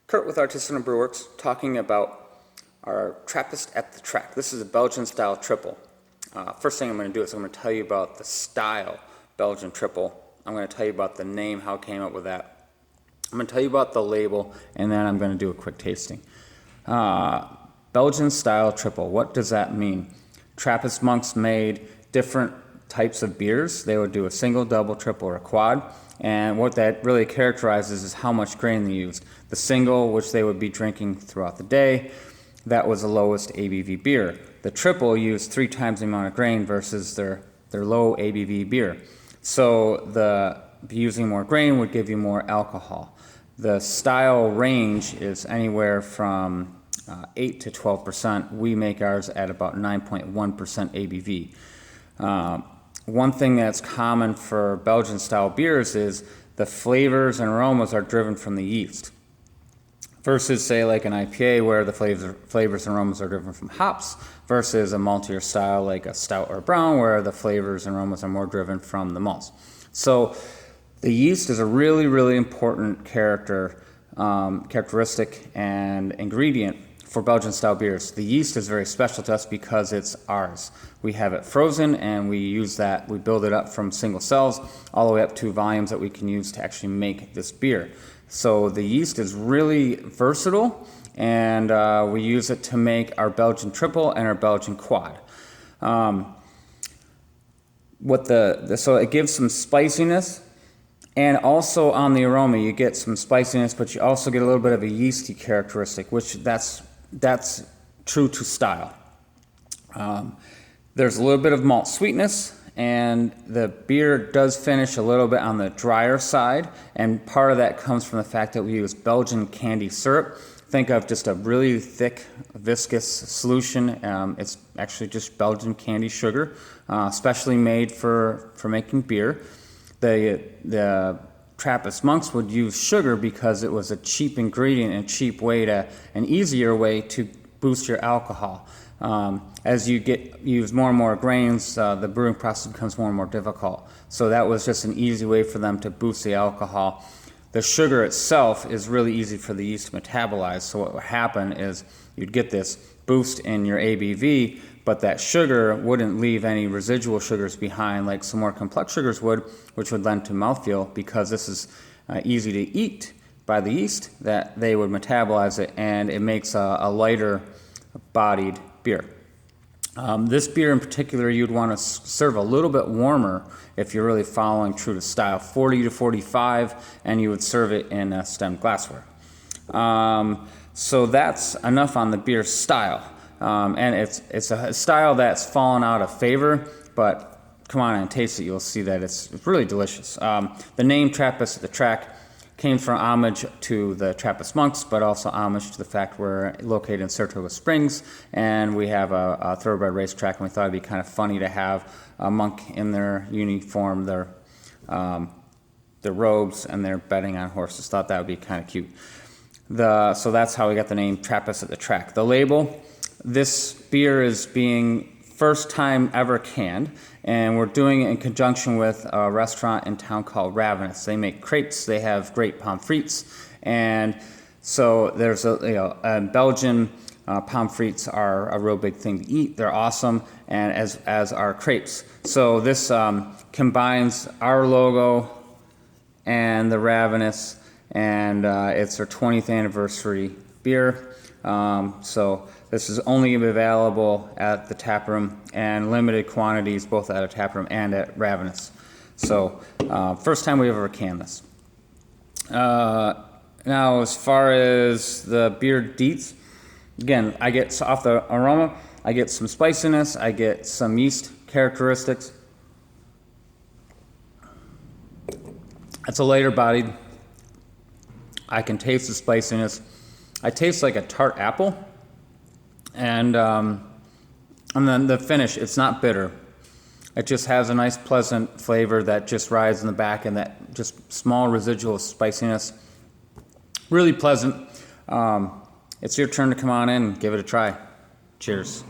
Kurt with Artisanal Brewworks, talking about our Trappist at the Track. This is a Belgian style triple. First thing I'm going to do is I'm going to tell you about the style Belgian triple. I'm going to tell you about the name, how I came up with that. I'm going to tell you about the label, and then I'm going to do a quick tasting. Belgian style triple, what does that mean? Trappist monks made different types of beers. They would do a single, double, triple, or a quad. And what that really characterizes is how much grain they used. The single, which they would be drinking throughout the day, that was the lowest ABV beer. The triple used 3 times the amount of grain versus their low ABV beer. So using more grain would give you more alcohol. The style range is anywhere from 8 to 12%. We make ours at about 9.1% ABV. One thing that's common for Belgian style beers is the flavors and aromas are driven from the yeast. Versus say like an IPA where the flavors and aromas are driven from hops, versus a maltier style like a stout or brown where the flavors and aromas are more driven from the malts. So the yeast is a really, really important characteristic and ingredient for Belgian style beers. The yeast is very special to us because it's ours. We have it frozen and we use that, we build it up from single cells all the way up to volumes that we can use to actually make this beer. So the yeast is really versatile, and we use it to make our Belgian triple and our Belgian quad. So it gives some spiciness, and also on the aroma you get some spiciness, but you also get a little bit of a yeasty characteristic, which that's true to style. There's a little bit of malt sweetness, and the beer does finish a little bit on the drier side, and part of that comes from the fact that we use Belgian candy syrup. Think of just a really thick, viscous solution. It's actually just Belgian candy sugar, specially made for making beer. The Trappist monks would use sugar because it was a cheap ingredient and an easier way to boost your alcohol. As you use more and more grains, the brewing process becomes more and more difficult. So that was just an easy way for them to boost the alcohol. The sugar itself is really easy for the yeast to metabolize. So what would happen is you'd get this boost in your ABV, but that sugar wouldn't leave any residual sugars behind like some more complex sugars would, which would lend to mouthfeel. Because this is easy to eat by the yeast, that they would metabolize it, and it makes a lighter bodied beer. This beer in particular you'd want to serve a little bit warmer if you're really following true to style, 40 to 45, and you would serve it in stemmed glassware. So that's enough on the beer style. And it's a style that's fallen out of favor, but come on and taste it, you'll see that it's really delicious. The name Trappist at the Track came from homage to the Trappist monks, but also homage to the fact we're located in Saratoga Springs, and we have a thoroughbred racetrack, and we thought it'd be kind of funny to have a monk in their uniform, their robes, and they're betting on horses. Thought that would be kind of cute. So that's how we got the name Trappist at the Track. The label, this beer is being first time ever canned, and we're doing it in conjunction with a restaurant in town called Ravenous. They make crepes, they have great pommes frites, and so there's Belgian pommes frites are a real big thing to eat. They're awesome, and as are crepes. So this combines our logo and the Ravenous, and it's their 20th anniversary beer. So this is only going to be available at the tap room, and limited quantities both at a tap room and at Ravenous. So first time we ever canned this. Now as far as the beer deets, again, I get off the aroma, I get some spiciness, I get some yeast characteristics. It's a lighter bodied. I can taste the spiciness. I taste like a tart apple, and then the finish, it's not bitter. It just has a nice pleasant flavor that just rides in the back, and that just small residual spiciness. Really pleasant. It's your turn to come on in and give it a try. Cheers.